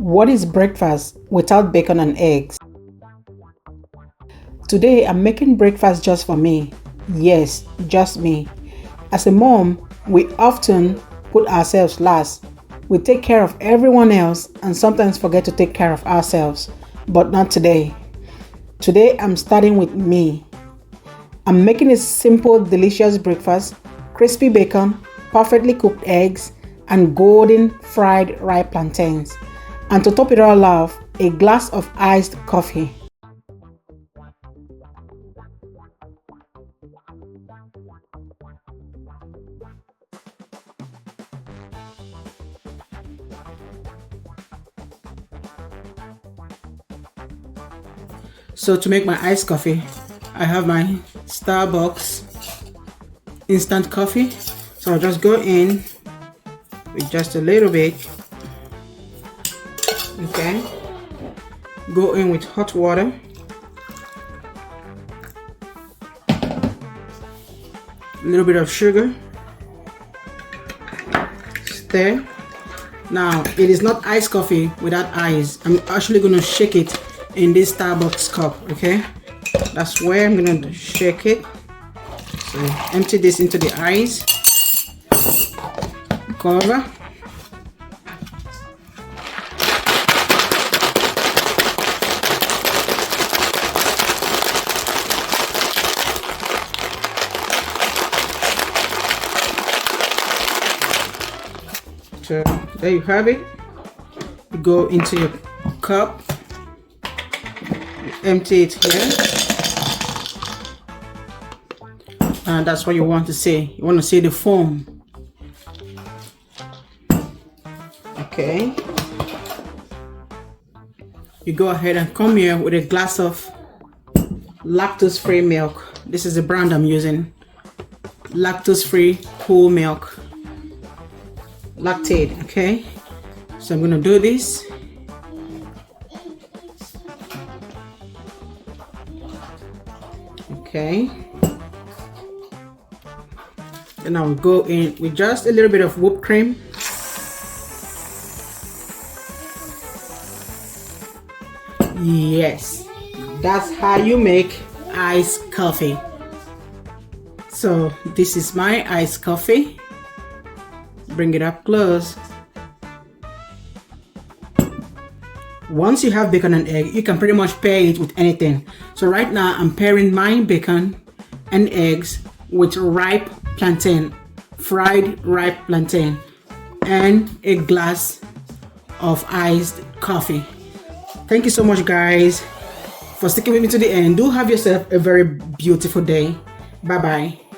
What is breakfast without bacon and eggs? Today I'm making breakfast just for me. Yes, just me. As a mom, we often put ourselves last. We take care of everyone else and sometimes forget to take care of ourselves. But not today. Today I'm starting with me. I'm making a simple, delicious breakfast: crispy bacon, perfectly cooked eggs, and golden fried ripe plantains. And to top it all off, a glass of iced coffee. So to make my iced coffee, I have my Starbucks instant coffee. So I'll just go in with just a little bit. Okay. Go in with hot water. A little bit of sugar. Stir. Now, it is not iced coffee without ice. I'm actually going to shake it in this Starbucks cup, okay? That's where I'm going to shake it. So, empty this into the ice. Cover. So there you have it. You go into your cup, you empty it here, and that's what you want to see. You want to see the foam. Okay. You go ahead and come here with a glass of lactose-free milk. This is the brand I'm using. Lactose-free whole milk. Lactate, okay? So I'm gonna do this. Okay. And I'll go in with just a little bit of whipped cream. Yes, that's how you make iced coffee. So this is my iced coffee. Bring it up close. Once you have bacon and egg, you can pretty much pair it with anything. So right now I'm pairing my bacon and eggs with ripe plantain, fried ripe plantain, and a glass of iced coffee. Thank you so much, guys, for sticking with me to the end. Do have yourself a very beautiful day. Bye bye.